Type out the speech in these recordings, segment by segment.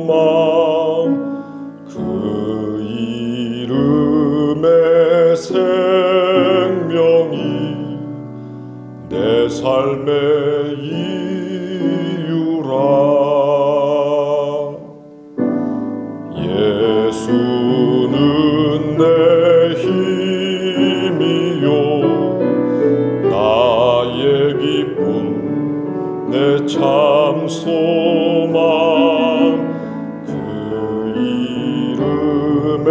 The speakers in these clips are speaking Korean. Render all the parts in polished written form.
소망 그 이름의 생명이 내 삶의 이유라. 예수는 내 힘이요 나의 기쁨 내 참 소망 그 이름의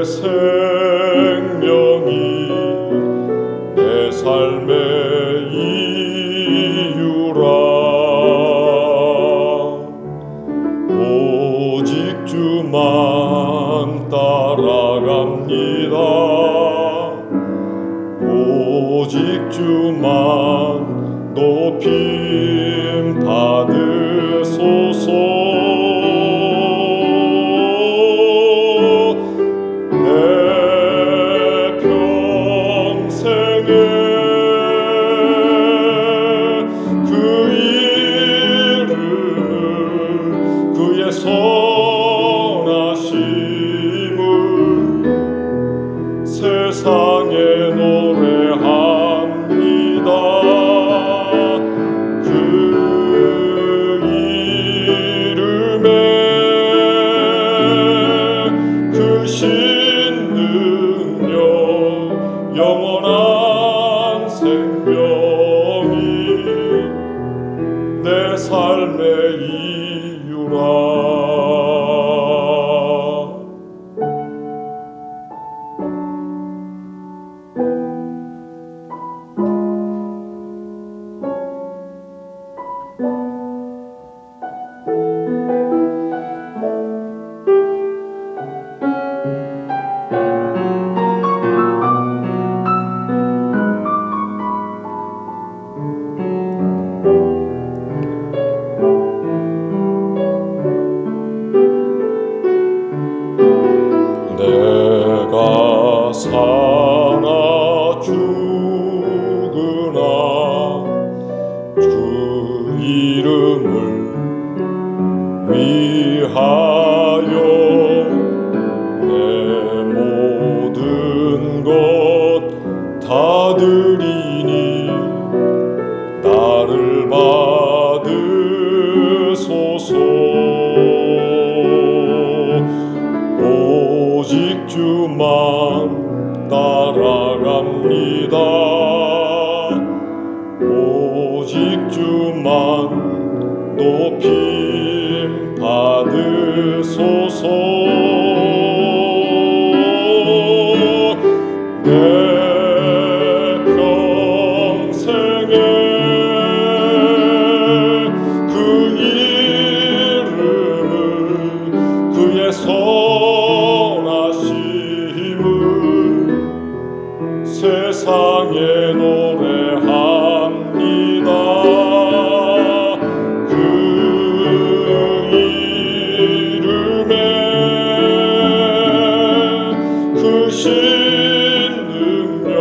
생명이 내 삶의 이유라. 오직 주만 따라갑니다. 오직 주만 높임 받으소서. 내 평생에 그 이름을 그의 선하심을 세상에 노래합니다. 그 이름에 그 신능력 영원한 생명이 내 삶의 이유라. 내가 살아 죽으나 주 이름을 위하여 내 모든 것 다 드리니 나를 받으소서. 오직 주만 따라갑니다. 오직 주만 높임 받으소서. 내 평생에 그 이름을 그의 선하심을 세상에 노래합니다. 그 이름에 그 신능력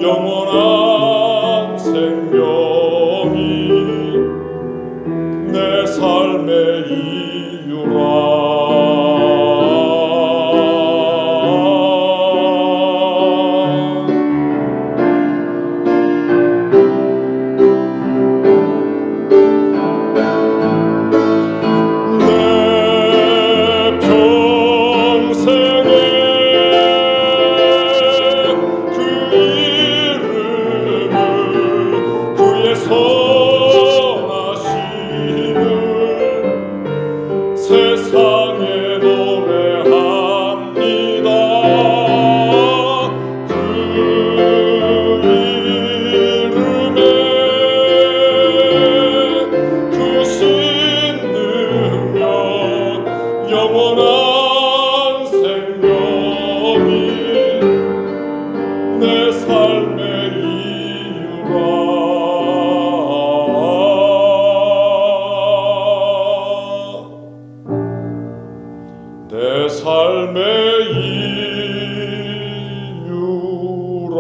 영원한 생명이 내 삶의 이유라. 세상에 노래합니다. 그 이름에 그 신능력 영원한 생명이 내 삶의 이유라. 내 삶의 이유라.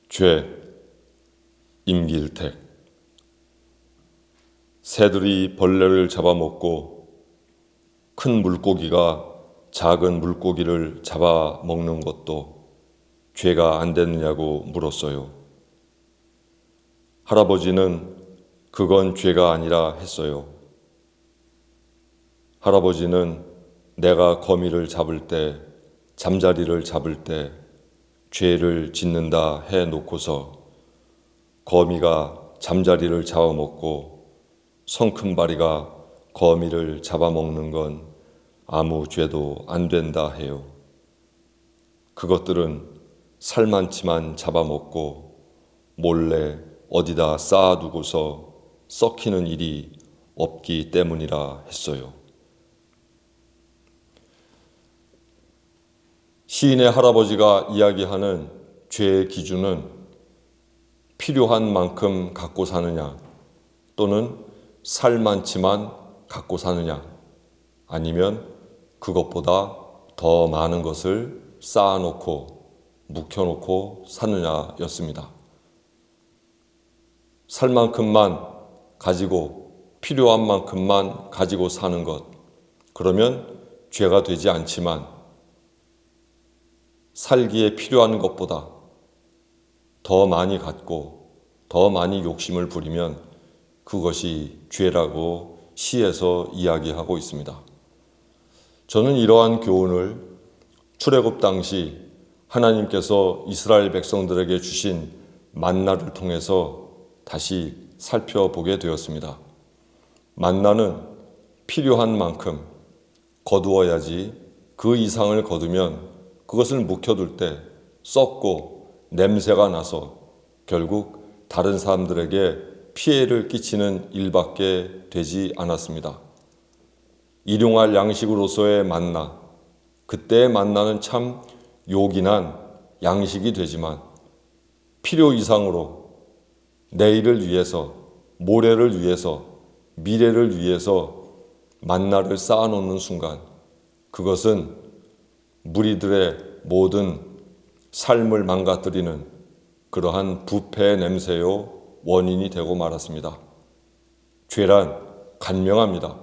죄 임길택. 새들이 벌레를 잡아먹고 큰 물고기가 작은 물고기를 잡아먹는 것도 죄가 안 되느냐고 물었어요. 할아버지는 그건 죄가 아니라 했어요. 할아버지는 내가 거미를 잡을 때, 잠자리를 잡을 때 죄를 짓는다 해 놓고서 거미가 잠자리를 잡아먹고 성큼바리가 거미를 잡아먹는 건 아무 죄도 안 된다 해요. 그것들은 살만치만 잡아먹고 몰래 어디다 쌓아두고서 썩히는 일이 없기 때문이라 했어요. 시인의 할아버지가 이야기하는 죄의 기준은 필요한 만큼 갖고 사느냐, 또는 살만치만 갖고 사느냐, 아니면 그것보다 더 많은 것을 쌓아놓고 묵혀놓고 사느냐였습니다. 살 만큼만 가지고 필요한 만큼만 가지고 사는 것, 그러면 죄가 되지 않지만 살기에 필요한 것보다 더 많이 갖고 더 많이 욕심을 부리면 그것이 죄라고 시에서 이야기하고 있습니다. 저는 이러한 교훈을 출애굽 당시 하나님께서 이스라엘 백성들에게 주신 만나를 통해서 다시 살펴보게 되었습니다. 만나는 필요한 만큼 거두어야지 그 이상을 거두면 그것을 묵혀둘 때 썩고 냄새가 나서 결국 다른 사람들에게 피해를 끼치는 일밖에 되지 않았습니다. 일용할 양식으로서의 만나, 그때의 만나는 참 요긴한 양식이 되지만 필요 이상으로 내일을 위해서, 모레를 위해서, 미래를 위해서 만나를 쌓아놓는 순간 그것은 무리들의 모든 삶을 망가뜨리는 그러한 부패의 냄새요 원인이 되고 말았습니다. 죄란 간명합니다.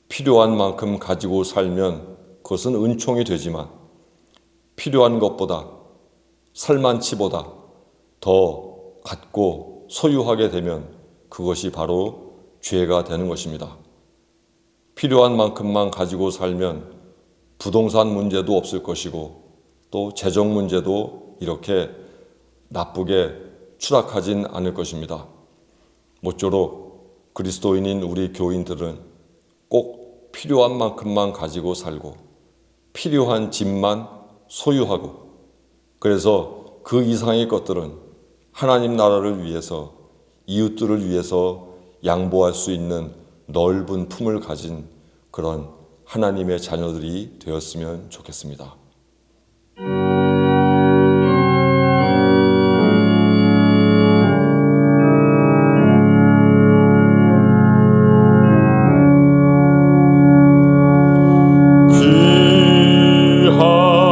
필요한 만큼 가지고 살면 그것은 은총이 되지만 필요한 것보다 살만치보다 더 갖고 소유하게 되면 그것이 바로 죄가 되는 것입니다. 필요한 만큼만 가지고 살면 부동산 문제도 없을 것이고 또 재정 문제도 이렇게 나쁘게 추락하진 않을 것입니다. 모쪼록 그리스도인인 우리 교인들은 꼭 필요한 만큼만 가지고 살고 필요한 집만 소유하고 그래서 그 이상의 것들은 하나님 나라를 위해서 이웃들을 위해서 양보할 수 있는 넓은 품을 가진 그런 하나님의 자녀들이 되었으면 좋겠습니다.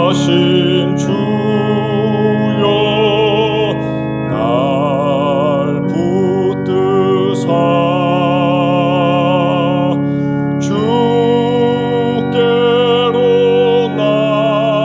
귀하신 주여 날 붙드사 주께로 나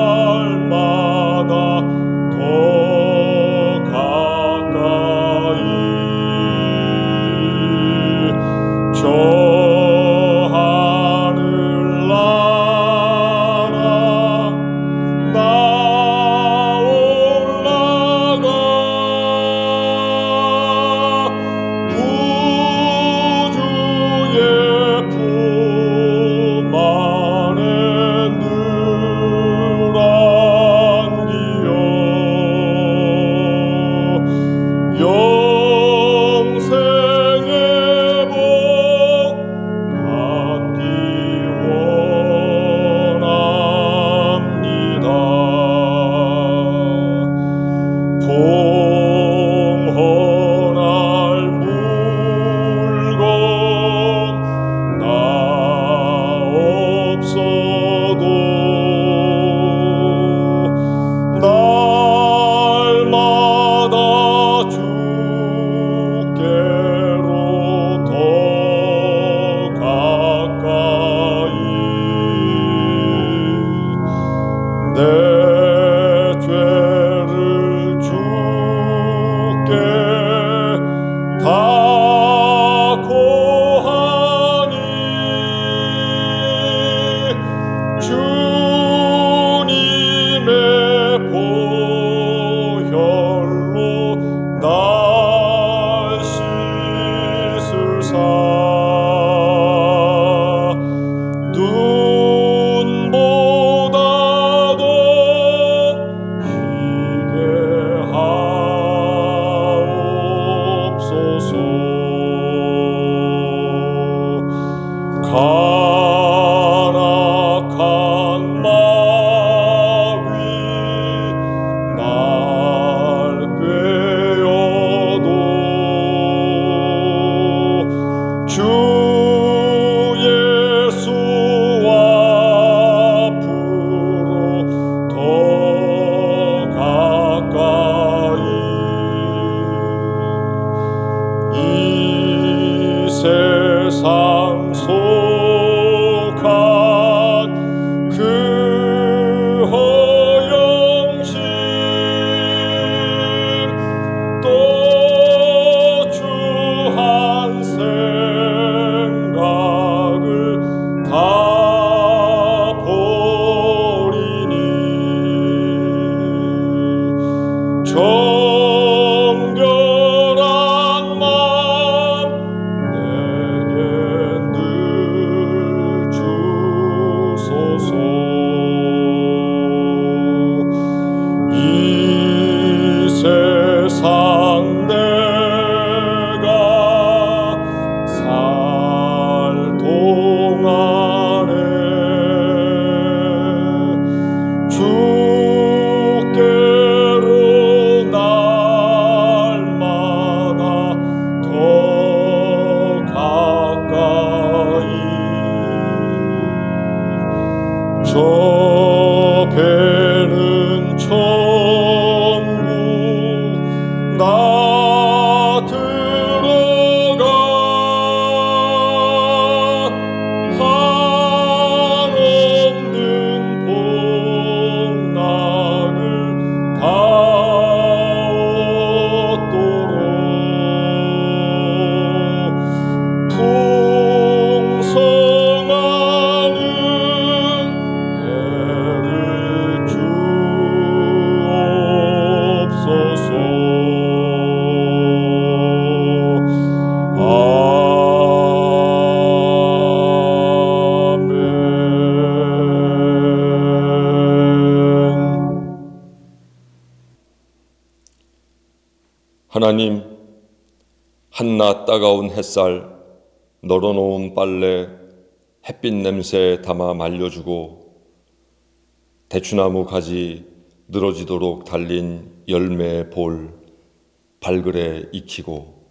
이 세상 속한 그 허영심 또 주 한 생각을 다 버리니 정결한 맘 내게 늘 주소서. 이 세상 내가 살 동안에 주께로 날마다 더 가까이 저 배는 천국 나 들어가 한없는 복락을 다 얻도록 풍성하는 해를 주옵소서. 하나님, 한낮 따가운 햇살, 널어놓은 빨래, 햇빛 냄새 담아 말려주고 대추나무 가지 늘어지도록 달린 열매의 볼 발그레 익히고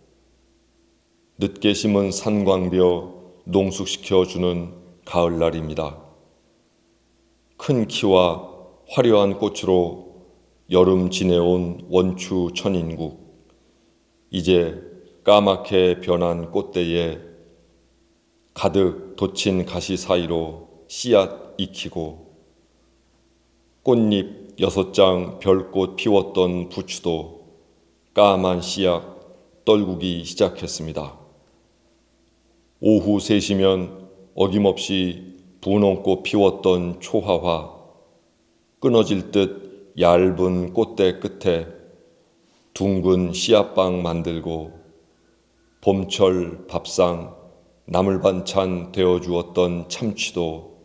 늦게 심은 산광벼 농숙시켜주는 가을날입니다. 큰 키와 화려한 꽃으로 여름 지내온 원추 천인국, 이제 까맣게 변한 꽃대에 가득 돋친 가시 사이로 씨앗 익히고 꽃잎 6장 별꽃 피웠던 부추도 까만 씨앗 떨구기 시작했습니다. 오후 3시면 어김없이 분홍꽃 피웠던 초하화, 끊어질 듯 얇은 꽃대 끝에 둥근 씨앗빵 만들고 봄철 밥상 나물 반찬 되어주었던 참치도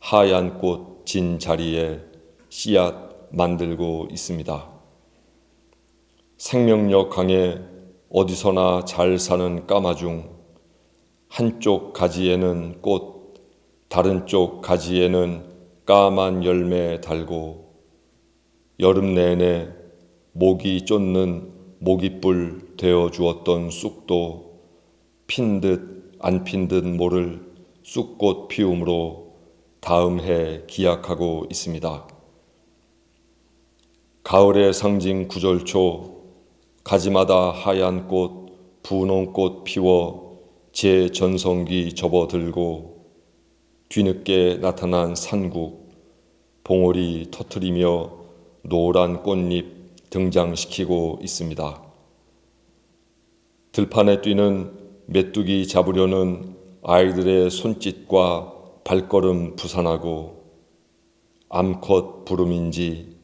하얀 꽃 진 자리에 씨앗 만들고 있습니다. 생명력 강해 어디서나 잘 사는 까마중, 한쪽 가지에는 꽃, 다른 쪽 가지에는 까만 열매 달고 여름 내내 목이 쫓는 모깃불 되어 주었던 쑥도 핀 듯 안 핀 듯 모를 쑥꽃 피움으로 다음 해 기약하고 있습니다. 가을의 상징 구절초, 가지마다 하얀 꽃, 분홍꽃 피워 제 전성기 접어들고 뒤늦게 나타난 산국, 봉오리 터뜨리며 노란 꽃잎 등장시키고 있습니다. 들판에 뛰는 메뚜기 잡으려는 아이들의 손짓과 발걸음 부산하고 암컷 부름인지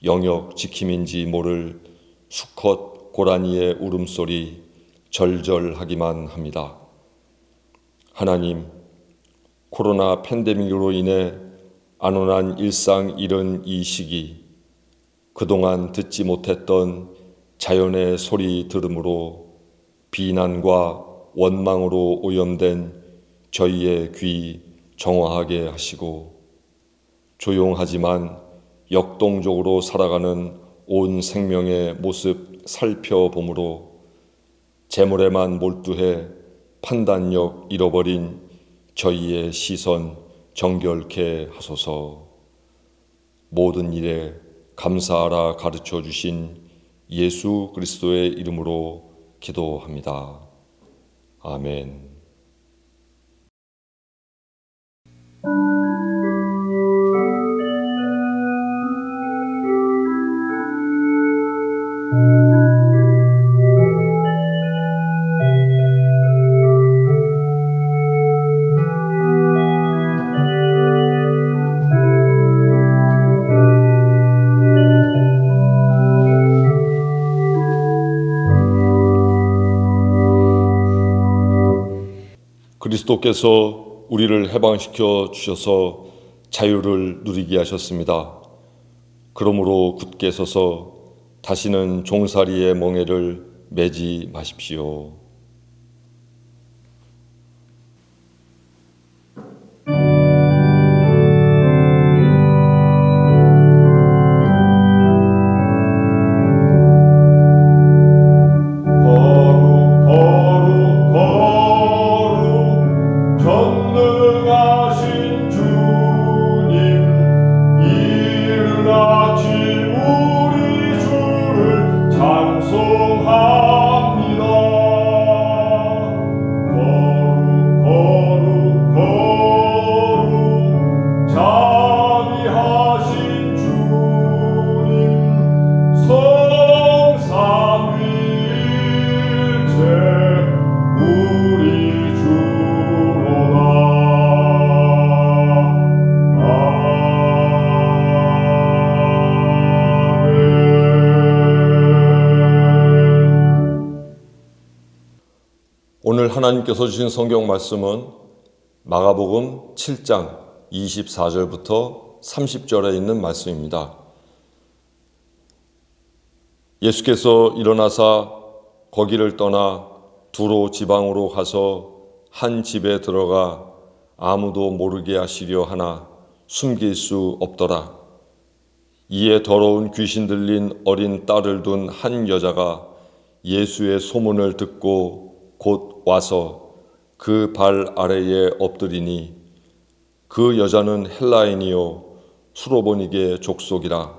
영역 지킴인지 모를 수컷 고라니의 울음소리 절절하기만 합니다. 하나님, 코로나 팬데믹으로 인해 안온한 일상 잃은 이 시기, 그동안 듣지 못했던 자연의 소리 들음으로 비난과 원망으로 오염된 저희의 귀 정화하게 하시고 조용하지만 역동적으로 살아가는 온 생명의 모습 살펴봄으로 재물에만 몰두해 판단력 잃어버린 저희의 시선 정결케 하소서. 모든 일에 감사하라 가르쳐 주신 예수 그리스도의 이름으로 기도합니다. 아멘. 그리스도께서 우리를 해방시켜 주셔서 자유를 누리게 하셨습니다. 그러므로 굳게 서서 다시는 종살이의 멍에를 매지 마십시오. 오늘 하나님께서 주신 성경 말씀은 마가복음 7장 24절부터 30절에 있는 말씀입니다. 예수께서 일어나사 거기를 떠나 두로 지방으로 가서 한 집에 들어가 아무도 모르게 하시려 하나 숨길 수 없더라. 이에 더러운 귀신 들린 어린 딸을 둔 한 여자가 예수의 소문을 듣고 곧 와서 그 발 아래에 엎드리니 그 여자는 헬라인이요 수로보니게 족속이라.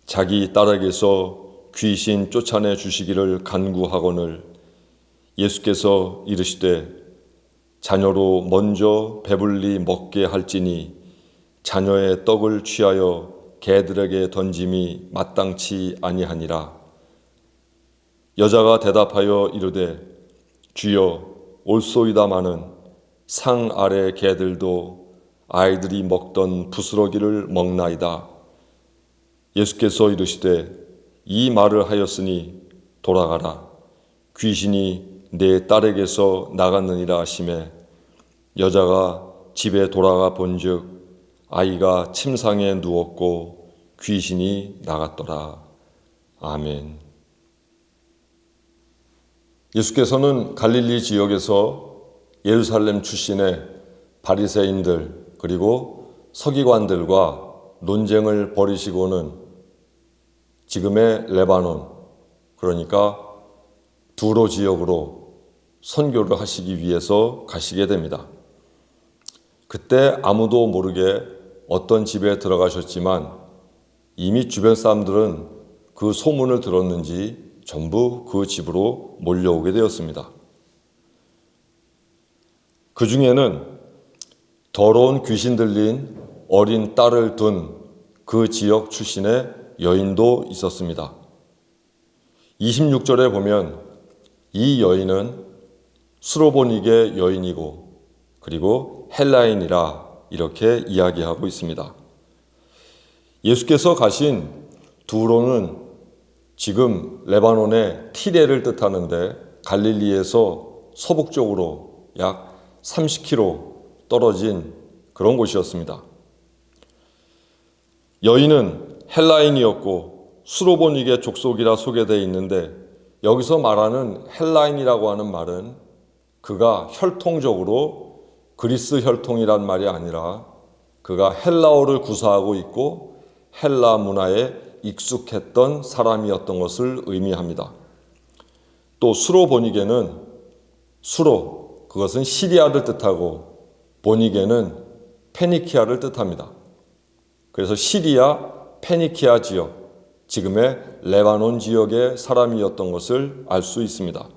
자기 딸에게서 귀신 쫓아내 주시기를 간구하거늘 예수께서 이르시되 자녀로 먼저 배불리 먹게 할지니 자녀의 떡을 취하여 개들에게 던짐이 마땅치 아니하니라. 여자가 대답하여 이르되 주여 올소이다마는 상 아래 개들도 아이들이 먹던 부스러기를 먹나이다. 예수께서 이르시되 이 말을 하였으니 돌아가라. 귀신이 내 딸에게서 나갔느니라 하시매 여자가 집에 돌아가 본즉 아이가 침상에 누웠고 귀신이 나갔더라. 아멘. 예수께서는 갈릴리 지역에서 예루살렘 출신의 바리새인들 그리고 서기관들과 논쟁을 벌이시고는 지금의 레바논, 그러니까 두로 지역으로 선교를 하시기 위해서 가시게 됩니다. 그때 아무도 모르게 어떤 집에 들어가셨지만 이미 주변 사람들은 그 소문을 들었는지 전부 그 집으로 몰려오게 되었습니다. 그 중에는 더러운 귀신 들린 어린 딸을 둔 그 지역 출신의 여인도 있었습니다. 26절에 보면 이 여인은 수로보니게 여인이고 그리고 헬라인이라 이렇게 이야기하고 있습니다. 예수께서 가신 두로는 지금 레바논의 티레를 뜻하는데 갈릴리에서 서북쪽으로 약 30km 떨어진 그런 곳이었습니다. 여인은 헬라인이었고 수로보니게 족속이라 소개되어 있는데 여기서 말하는 헬라인이라고 하는 말은 그가 혈통적으로 그리스 혈통이란 말이 아니라 그가 헬라어를 구사하고 있고 헬라 문화에 익숙했던 사람이었던 것을 의미합니다. 또 수로보니게는 수로, 그것은 시리아를 뜻하고 보니게는 페니키아를 뜻합니다. 그래서 시리아, 페니키아 지역, 지금의 레바논 지역의 사람이었던 것을 알 수 있습니다.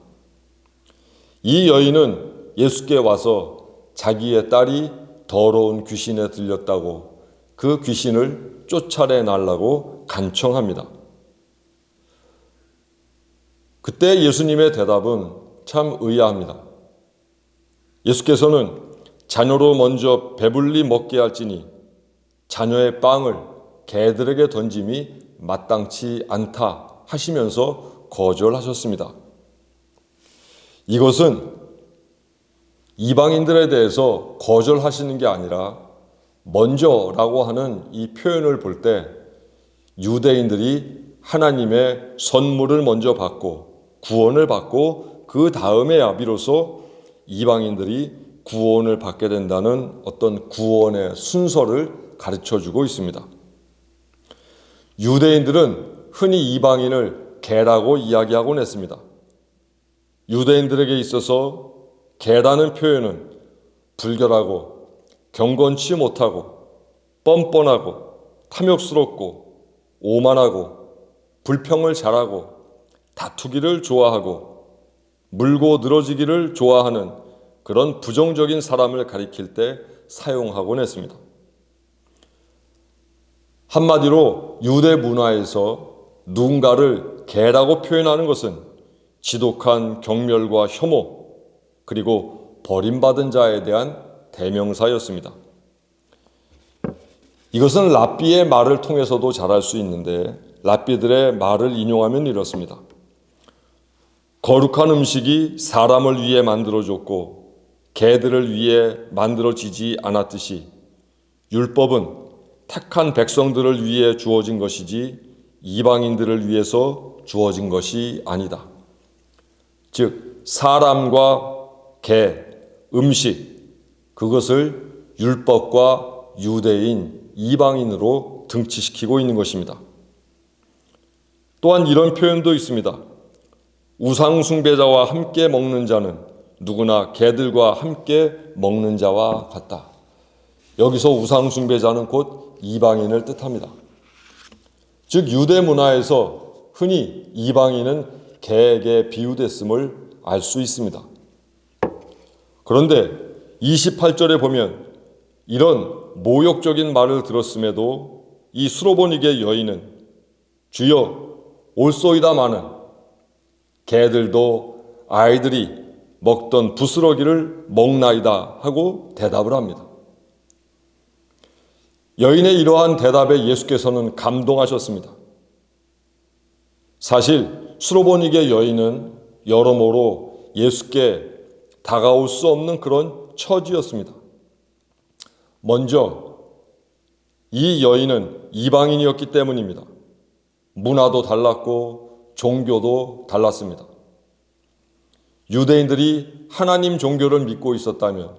이 여인은 예수께 와서 자기의 딸이 더러운 귀신에 들렸다고 그 귀신을 쫓아내달라고 간청합니다. 그때 예수님의 대답은 참 의아합니다. 예수께서는 자녀로 먼저 배불리 먹게 할지니 자녀의 빵을 개들에게 던짐이 마땅치 않다 하시면서 거절하셨습니다. 이것은 이방인들에 대해서 거절하시는 게 아니라 먼저라고 하는 이 표현을 볼 때 유대인들이 하나님의 선물을 먼저 받고 구원을 받고 그 다음에야 비로소 이방인들이 구원을 받게 된다는 어떤 구원의 순서를 가르쳐주고 있습니다. 유대인들은 흔히 이방인을 개라고 이야기하곤 했습니다. 유대인들에게 있어서 개라는 표현은 불결하고 경건치 못하고 뻔뻔하고 탐욕스럽고 오만하고 불평을 잘하고 다투기를 좋아하고 물고 늘어지기를 좋아하는 그런 부정적인 사람을 가리킬 때 사용하곤 했습니다. 한마디로 유대 문화에서 누군가를 개라고 표현하는 것은 지독한 경멸과 혐오 그리고 버림받은 자에 대한 대명사였습니다. 이것은 랍비의 말을 통해서도 잘 알 수 있는데 랍비들의 말을 인용하면 이렇습니다. 거룩한 음식이 사람을 위해 만들어졌고 개들을 위해 만들어지지 않았듯이 율법은 택한 백성들을 위해 주어진 것이지 이방인들을 위해서 주어진 것이 아니다. 즉 사람과 개, 음식 그것을 율법과 유대인, 이방인으로 등치시키고 있는 것입니다. 또한 이런 표현도 있습니다. 우상 숭배자와 함께 먹는 자는 누구나 개들과 함께 먹는 자와 같다. 여기서 우상 숭배자는 곧 이방인을 뜻합니다. 즉 유대 문화에서 흔히 이방인은 개에게 비유됐음을 알 수 있습니다. 그런데 28절에 보면 이런 모욕적인 말을 들었음에도 이 수로보니게 여인은 주여 올소이다마는 개들도 아이들이 먹던 부스러기를 먹나이다 하고 대답을 합니다. 여인의 이러한 대답에 예수께서는 감동하셨습니다. 사실 수로보니게 여인은 여러모로 예수께 다가올 수 없는 그런 처지였습니다. 먼저 이 여인은 이방인이었기 때문입니다. 문화도 달랐고 종교도 달랐습니다. 유대인들이 하나님 종교를 믿고 있었다면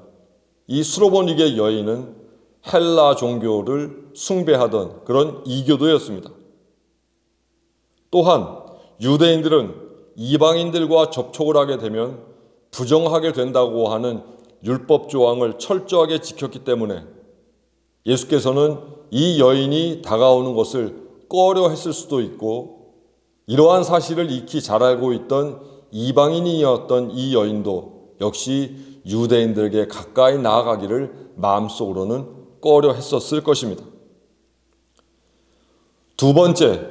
이 수로보니게 여인은 헬라 종교를 숭배하던 그런 이교도였습니다. 또한 유대인들은 이방인들과 접촉을 하게 되면 부정하게 된다고 하는 율법 조항을 철저하게 지켰기 때문에 예수께서는 이 여인이 다가오는 것을 꺼려 했을 수도 있고 이러한 사실을 익히 잘 알고 있던 이방인이었던 이 여인도 역시 유대인들에게 가까이 나아가기를 마음속으로는 꺼려 했었을 것입니다. 두 번째,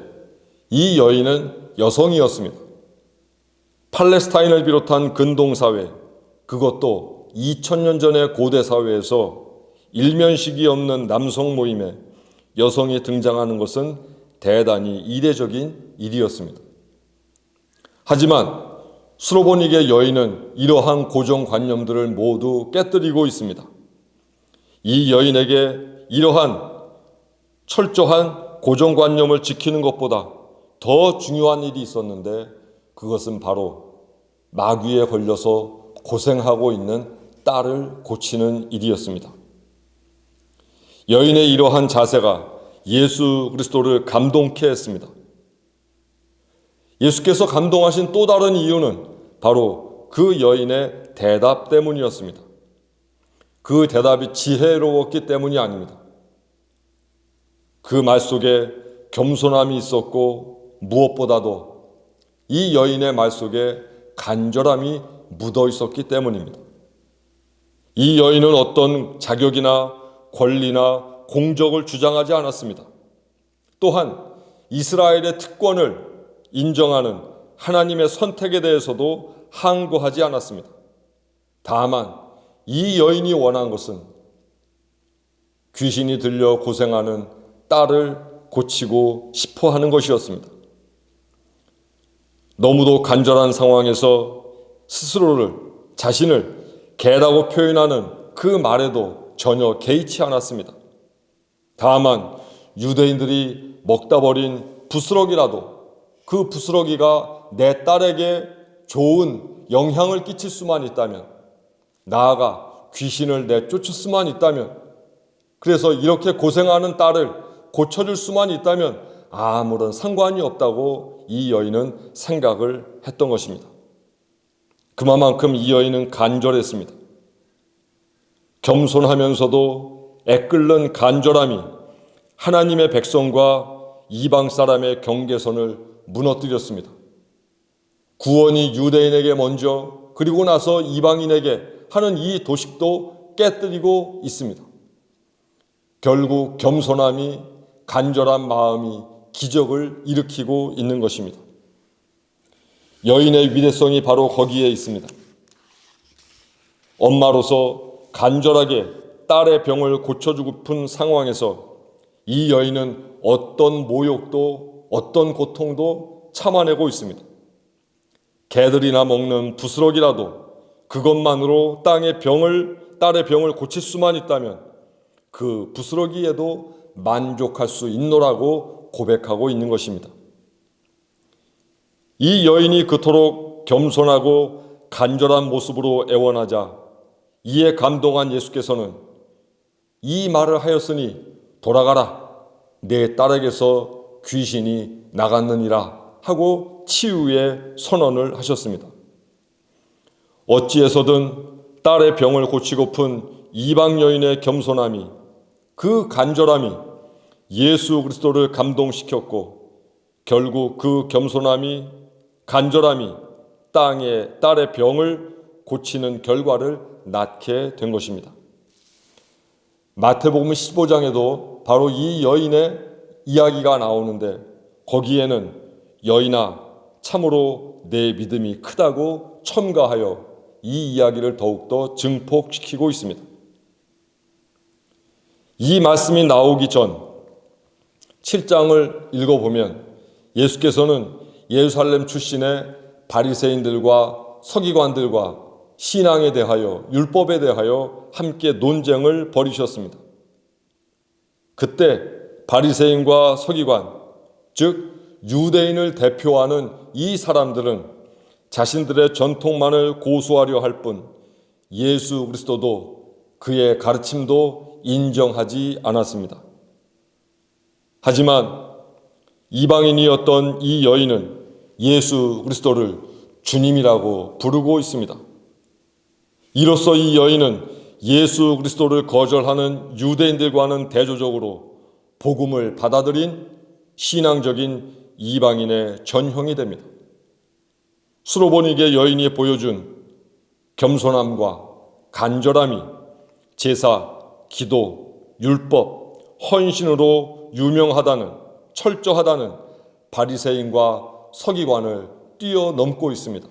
이 여인은 여성이었습니다. 팔레스타인을 비롯한 근동사회, 그것도 2000년 전의 고대사회에서 일면식이 없는 남성 모임에 여성이 등장하는 것은 대단히 이례적인 일이었습니다. 하지만 수로보니게 여인은 이러한 고정관념들을 모두 깨뜨리고 있습니다. 이 여인에게 이러한 철저한 고정관념을 지키는 것보다 더 중요한 일이 있었는데 그것은 바로 마귀에 걸려서 고생하고 있는 딸을 고치는 일이었습니다. 여인의 이러한 자세가 예수 그리스도를 감동케 했습니다. 예수께서 감동하신 또 다른 이유는 바로 그 여인의 대답 때문이었습니다. 그 대답이 지혜로웠기 때문이 아닙니다. 그 말 속에 겸손함이 있었고 무엇보다도 이 여인의 말 속에 간절함이 묻어 있었기 때문입니다. 이 여인은 어떤 자격이나 권리나 공적을 주장하지 않았습니다. 또한 이스라엘의 특권을 인정하는 하나님의 선택에 대해서도 항거하지 않았습니다. 다만 이 여인이 원한 것은 귀신이 들려 고생하는 딸을 고치고 싶어 하는 것이었습니다. 너무도 간절한 상황에서 자신을 개라고 표현하는 그 말에도 전혀 개의치 않았습니다. 다만 유대인들이 먹다 버린 부스러기라도 그 부스러기가 내 딸에게 좋은 영향을 끼칠 수만 있다면, 나아가 귀신을 내쫓을 수만 있다면, 그래서 이렇게 고생하는 딸을 고쳐줄 수만 있다면 아무런 상관이 없다고 이 여인은 생각을 했던 것입니다. 그만큼 이 여인은 간절했습니다. 겸손하면서도 애끓는 간절함이 하나님의 백성과 이방 사람의 경계선을 무너뜨렸습니다. 구원이 유대인에게 먼저 그리고 나서 이방인에게 하는 이 도식도 깨뜨리고 있습니다. 결국 겸손함이, 간절한 마음이 기적을 일으키고 있는 것입니다. 여인의 위대성이 바로 거기에 있습니다. 엄마로서 간절하게 딸의 병을 고쳐주고픈 상황에서 이 여인은 어떤 모욕도 어떤 고통도 참아내고 있습니다. 개들이나 먹는 부스러기라도 그것만으로 딸의 병을 고칠 수만 있다면 그 부스러기에도 만족할 수 있노라고 고백하고 있는 것입니다. 이 여인이 그토록 겸손하고 간절한 모습으로 애원하자 이에 감동한 예수께서는 이 말을 하였으니 돌아가라, 내 딸에게서 귀신이 나갔느니라 하고 치유의 선언을 하셨습니다. 어찌해서든 딸의 병을 고치고픈 이방 여인의 겸손함이, 그 간절함이 예수 그리스도를 감동시켰고, 결국 그 겸손함이, 간절함이 딸의 병을 고치는 결과를 낳게 된 것입니다. 마태복음 15장에도 바로 이 여인의 이야기가 나오는데, 거기에는 여인아 참으로 내 믿음이 크다고 첨가하여 이 이야기를 더욱더 증폭시키고 있습니다. 이 말씀이 나오기 전 7장을 읽어보면 예수께서는 예루살렘 출신의 바리새인들과 서기관들과 신앙에 대하여, 율법에 대하여 함께 논쟁을 벌이셨습니다. 그때 바리새인과 서기관, 즉 유대인을 대표하는 이 사람들은 자신들의 전통만을 고수하려 할 뿐 예수 그리스도도 그의 가르침도 인정하지 않았습니다. 하지만 이방인이었던 이 여인은 예수 그리스도를 주님이라고 부르고 있습니다. 이로써 이 여인은 예수 그리스도를 거절하는 유대인들과는 대조적으로 복음을 받아들인 신앙적인 이방인의 전형이 됩니다. 수로보니게 여인이 보여준 겸손함과 간절함이 제사, 기도, 율법, 헌신으로 유명하다는, 철저하다는 바리새인과 서기관을 뛰어넘고 있습니다.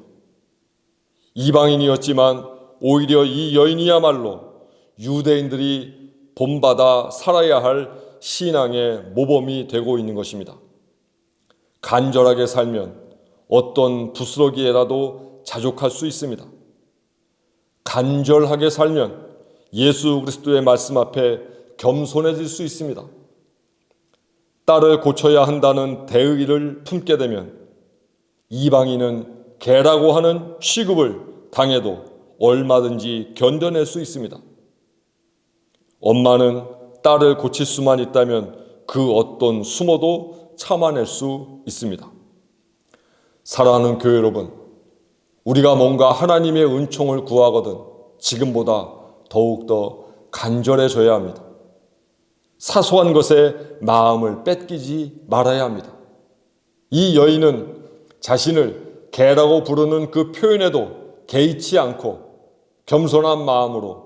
이방인이었지만 오히려 이 여인이야말로 유대인들이 본받아 살아야 할 신앙의 모범이 되고 있는 것입니다. 간절하게 살면 어떤 부스러기에라도 자족할 수 있습니다. 간절하게 살면 예수 그리스도의 말씀 앞에 겸손해질 수 있습니다. 딸을 고쳐야 한다는 대의를 품게 되면 이방인은 개라고 하는 취급을 당해도 얼마든지 견뎌낼 수 있습니다. 엄마는 딸을 고칠 수만 있다면 그 어떤 수모도 참아낼 수 있습니다. 사랑하는 교회 여러분, 우리가 뭔가 하나님의 은총을 구하거든 지금보다 더욱더 간절해져야 합니다. 사소한 것에 마음을 뺏기지 말아야 합니다. 이 여인은 자신을 개라고 부르는 그 표현에도 개의치 않고 겸손한 마음으로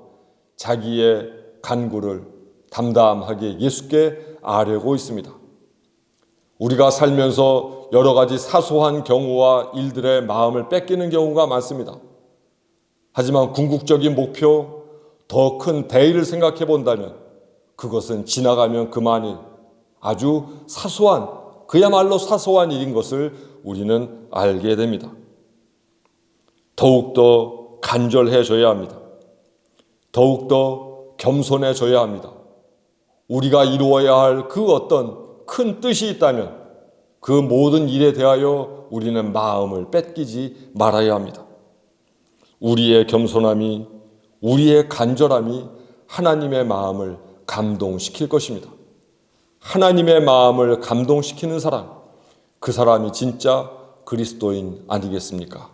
자기의 간구를 담담하게 예수께 아뢰고 있습니다. 우리가 살면서 여러 가지 사소한 경우와 일들의 마음을 뺏기는 경우가 많습니다. 하지만 궁극적인 목표, 더 큰 대의를 생각해 본다면 그것은 지나가면 그만일 아주 사소한, 그야말로 사소한 일인 것을 우리는 알게 됩니다. 더욱더 간절해져야 합니다. 더욱더 겸손해져야 합니다. 우리가 이루어야 할 그 어떤 큰 뜻이 있다면 그 모든 일에 대하여 우리는 마음을 뺏기지 말아야 합니다. 우리의 겸손함이, 우리의 간절함이 하나님의 마음을 감동시킬 것입니다. 하나님의 마음을 감동시키는 사람, 그 사람이 진짜 그리스도인 아니겠습니까?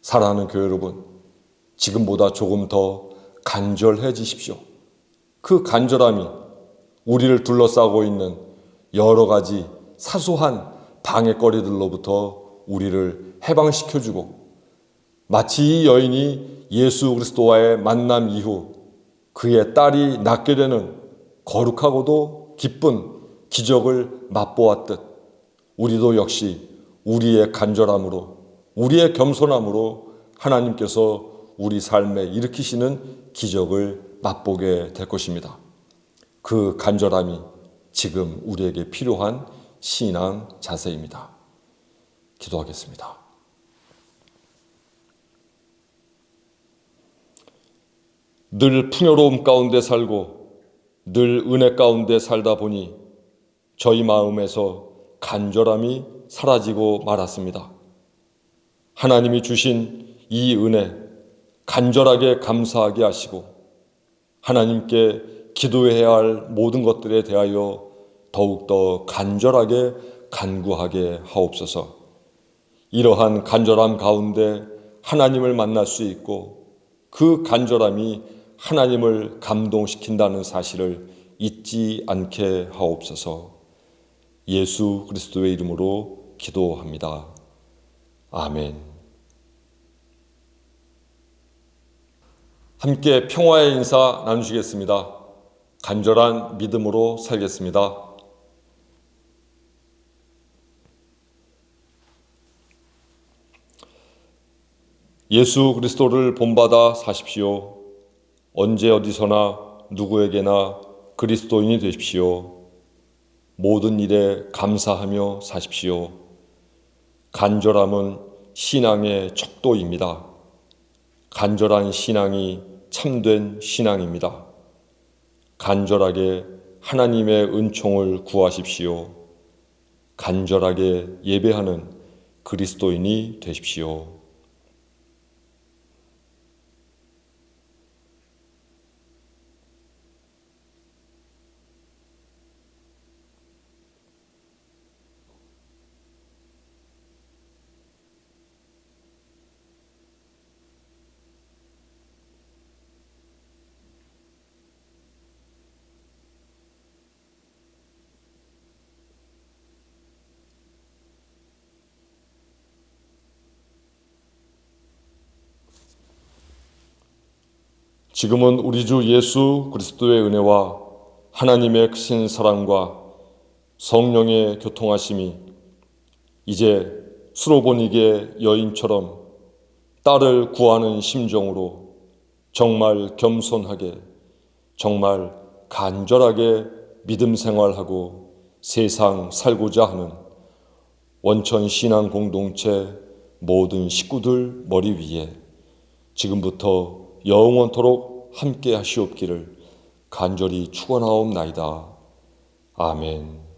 사랑하는 교회 여러분, 지금보다 조금 더 간절해지십시오. 그 간절함이 우리를 둘러싸고 있는 여러 가지 사소한 방해거리들로부터 우리를 해방시켜주고, 마치 이 여인이 예수 그리스도와의 만남 이후 그의 딸이 낳게 되는 거룩하고도 기쁜 기적을 맛보았듯 우리도 역시 우리의 간절함으로, 우리의 겸손함으로 하나님께서 우리 삶에 일으키시는 기적을 맛보게 될 것입니다. 그 간절함이 지금 우리에게 필요한 신앙 자세입니다. 기도하겠습니다. 늘 풍요로움 가운데 살고 늘 은혜 가운데 살다 보니 저희 마음에서 간절함이 사라지고 말았습니다. 하나님이 주신 이 은혜 간절하게 감사하게 하시고 하나님께 기도해야 할 모든 것들에 대하여 더욱더 간절하게 간구하게 하옵소서. 이러한 간절함 가운데 하나님을 만날 수 있고 그 간절함이 하나님을 감동시킨다는 사실을 잊지 않게 하옵소서. 예수 그리스도의 이름으로 기도합니다. 아멘. 함께 평화의 인사 나누시겠습니다. 간절한 믿음으로 살겠습니다. 예수 그리스도를 본받아 사십시오. 언제 어디서나 누구에게나 그리스도인이 되십시오. 모든 일에 감사하며 사십시오. 간절함은 신앙의 척도입니다. 간절한 신앙이 참된 신앙입니다. 간절하게 하나님의 은총을 구하십시오. 간절하게 예배하는 그리스도인이 되십시오. 지금은 우리 주 예수 그리스도의 은혜와 하나님의 크신 사랑과 성령의 교통하심이 이제 수로보니게 여인처럼 딸을 구하는 심정으로 정말 겸손하게, 정말 간절하게 믿음 생활하고 세상 살고자 하는 원천 신앙 공동체 모든 식구들 머리 위에 지금부터 영원토록 함께 하시옵기를 간절히 축원하옵나이다. 아멘.